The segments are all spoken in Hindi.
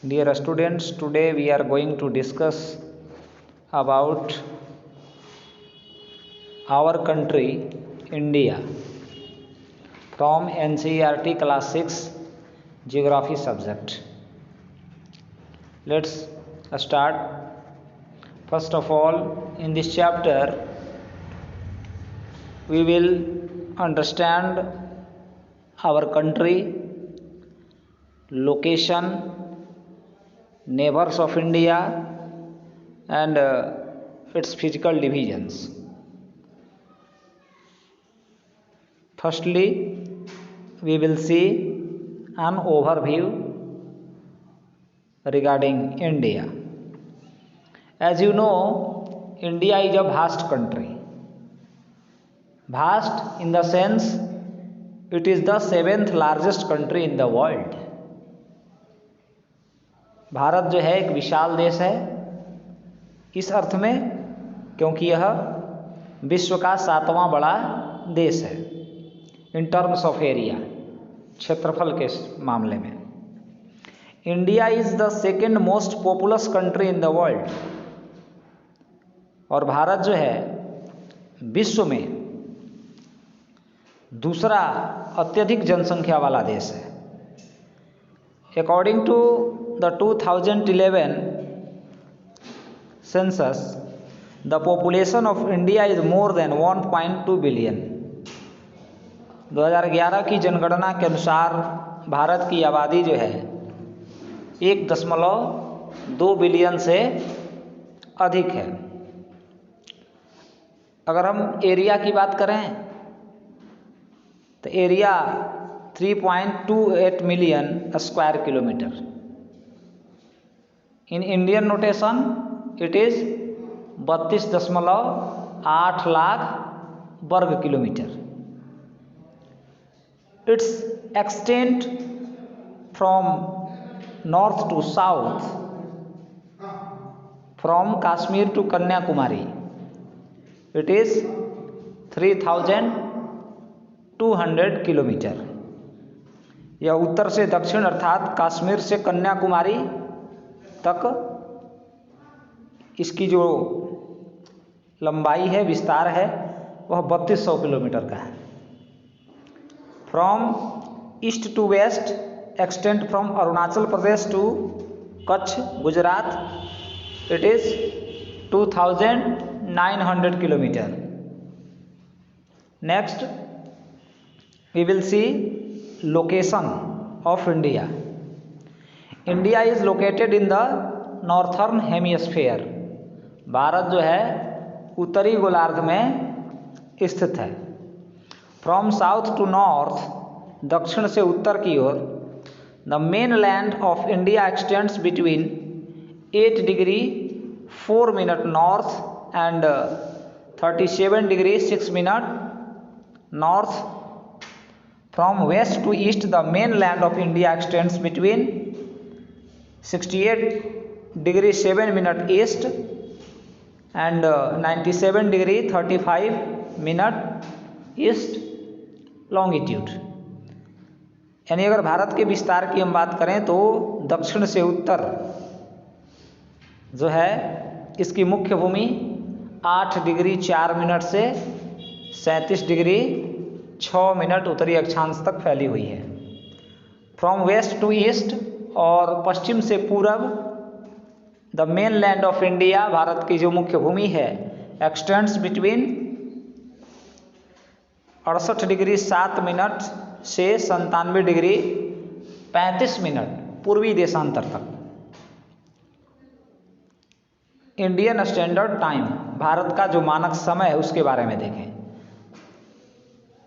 Dear students, today we are going to discuss about our country, India, from NCERT class 6 geography subject. Let's start. First of all, in this chapter, we will understand our country, location, neighbors of India, and its physical divisions. Firstly, we will see an overview regarding India. As you know, India is a vast country. Vast in the sense it is the 7th largest country in the world. Bharat जो है एक विशाल देश है इस अर्थ में क्योंकि यह विश्व का 7वां बड़ा देश है इन टर्म्स ऑफ एरिया, क्षेत्रफल के मामले में। India is the second most populous country in the world, और भारत जो है विश्व में दूसरा अत्यधिक जनसंख्या वाला देश है। According to the 2011 census, the population of India is more than 1.2 billion. 2011 की जनगणना के अनुसार भारत की आबादी जो है 1.2 बिलियन से अधिक है। अगर हम एरिया की बात करें तो area 3.28 million square kilometre. In Indian notation, it is 32.8 lakh वर्ग kilometre. Its extent from north to south, from Kashmir to Kanyakumari, it is 3,200 kilometre. यह उत्तर से दक्षिण अर्थात कश्मीर से कन्याकुमारी तक इसकी जो लंबाई है, विस्तार है, वह 3200 किलोमीटर का है। From east to west extend from Arunachal Pradesh to Kutch Gujarat, it is 2900 kilometre. Next we will see location of India. India is located in the northern hemisphere. Bharat जो है उत्तरी गोलार्ध में स्थित है। फ्रॉम साउथ टू नॉर्थ, दक्षिण से उत्तर की ओर, the main land of India extends between 8 degree 4 minute north and 37 degree 6 minute north. From west to east, the main land of India extends between 68 degree 7 minute east and 97 degree 35 minute east longitude. यानी अगर भारत के विस्तार की हम बात करें तो दक्षिण से उत्तर जो है इसकी मुख्य भूमि 8 डिग्री 4 मिनट से 37 डिग्री 6 मिनट उत्तरी अक्षांश तक फैली हुई है। फ्रॉम वेस्ट टू ईस्ट और पश्चिम से पूरब, the main land of India, Bharat की जो मुख्य भूमि है, एक्सटेंड्स बिटवीन 68 डिग्री 7 मिनट से 97 डिग्री 35 मिनट पूर्वी देशांतर तक। इंडियन स्टैंडर्ड टाइम, भारत का जो मानक समय है उसके बारे में देखें।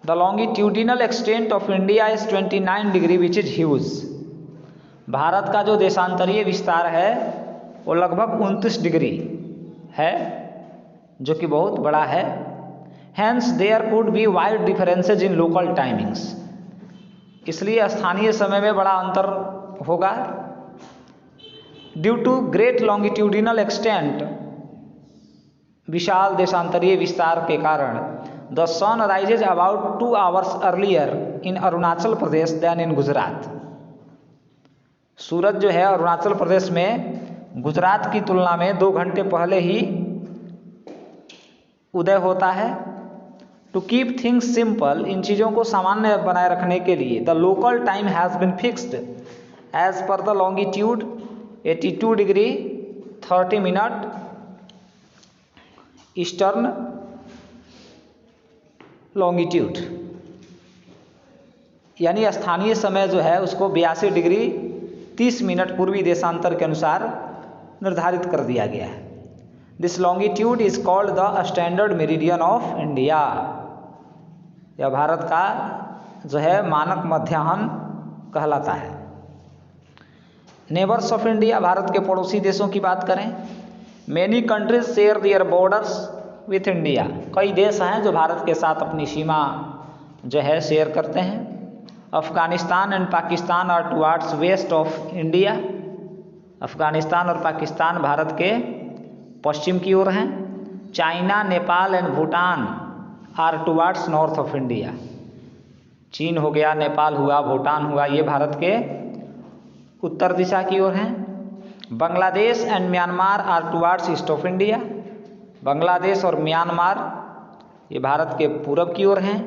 The longitudinal extent of India is 29 degree which is huge. Bharat का जो देशांतरीय विस्तार है वो लगभग 29 डिग्री है, जो कि बहुत बड़ा है। Hence there could be wide differences in local timings, इसलिए स्थानीय समय में बड़ा अंतर होगा। Due to great longitudinal extent, विशाल देशांतरीय विस्तार के कारण, the sun rises about 2 hours earlier in Arunachal Pradesh than in Gujarat. सूरज जो है अरुणाचल प्रदेश में गुजरात की तुलना में 2 घंटे पहले ही उदय होता है। टू कीप थिंग्स सिंपल, इन चीज़ों को सामान्य बनाए रखने के लिए the local time has been fixed as per the longitude 82 degree 30 minute eastern longitude, यानी स्थानीय समय जो है उसको 82 डिग्री 30 मिनट पूर्वी देशांतर के अनुसार निर्धारित कर दिया गया है। This longitude is called the standard meridian of India. यह भारत का जो है मानक मध्याह्न कहलाता है। नेबर्स ऑफ इंडिया, भारत के पड़ोसी देशों की बात करें, many countries share their borders with India. कई देश हैं जो भारत के साथ अपनी सीमा जो है शेयर करते हैं। Afghanistan and Pakistan are towards west of India. Afghanistan और पाकिस्तान भारत के पश्चिम की ओर हैं। China, Nepal and Bhutan are towards north of India. Cheen हो गया, नेपाल हुआ, भूटान हुआ, ये भारत के उत्तर दिशा की ओर हैं। Bangladesh and Myanmar are towards east of India. Bangladesh और म्यांमार ये भारत के पूरब की ओर हैं।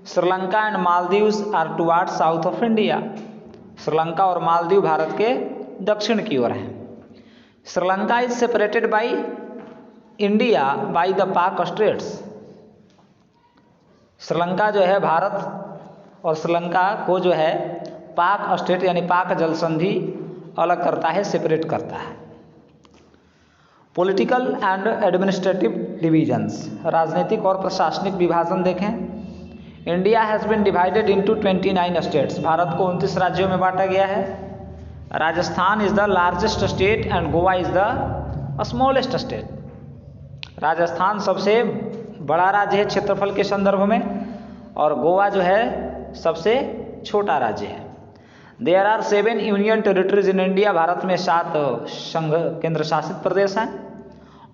Sri Lanka and Maldives are towards south of India. Sri Lanka और मालदीव भारत के दक्षिण की ओर हैं। Sri Lanka is separated by India by the Palk straits. Sri Lanka जो है भारत और श्रीलंका को जो है पाक स्टेट यानी पाक जल संधि अलग करता है, सेपरेट करता है। पॉलिटिकल एंड एडमिनिस्ट्रेटिव डिविजन्स, राजनीतिक और प्रशासनिक विभाजन देखें। India has been divided into 29 states. Bharat को 29 राज्यों में बांटा गया है। Rajasthan is the largest state and Goa is the smallest state. Rajasthan सबसे बड़ा राज्य है क्षेत्रफल के संदर्भ में, और गोवा जो है सबसे छोटा राज्य है। There are 7 union territories in India. Bharat में 7 संघ केंद्र शासित प्रदेश हैं।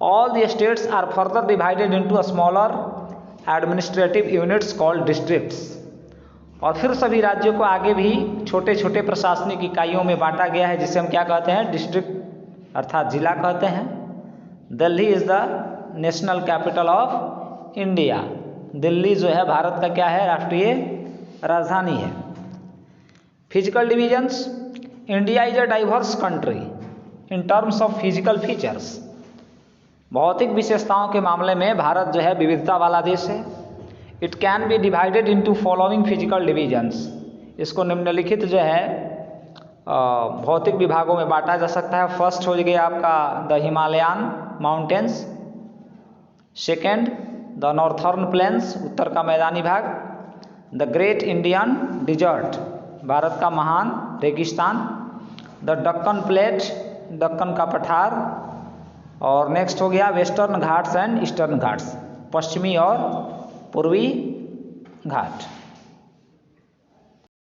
All the states are further divided into smaller administrative units called districts. और फिर सभी राज्यों को आगे भी छोटे छोटे प्रशासनिक इकाइयों में बांटा गया है, जिसे हम क्या कहते हैं, डिस्ट्रिक्ट अर्थात जिला कहते हैं। Delhi is the national capital of India. Delhi जो है भारत का क्या है, राष्ट्रीय राजधानी है। Physical divisions, India is a diverse country in terms of physical features. भौतिक विशेषताओं के मामले में भारत जो है विविधता वाला देश है। It can be divided into following physical divisions. इसको निम्नलिखित जो है भौतिक विभागों में बांटा जा सकता है। फर्स्ट हो गया आपका the Himalayan mountains. Second the northern plains, उत्तर का मैदानी भाग। The great Indian desert, Bharat का महान रेगिस्तान। द दक्कन प्लेट, दक्कन का पठार। और नेक्स्ट हो गया western Ghats and eastern Ghats, पश्चिमी और पूर्वी घाट।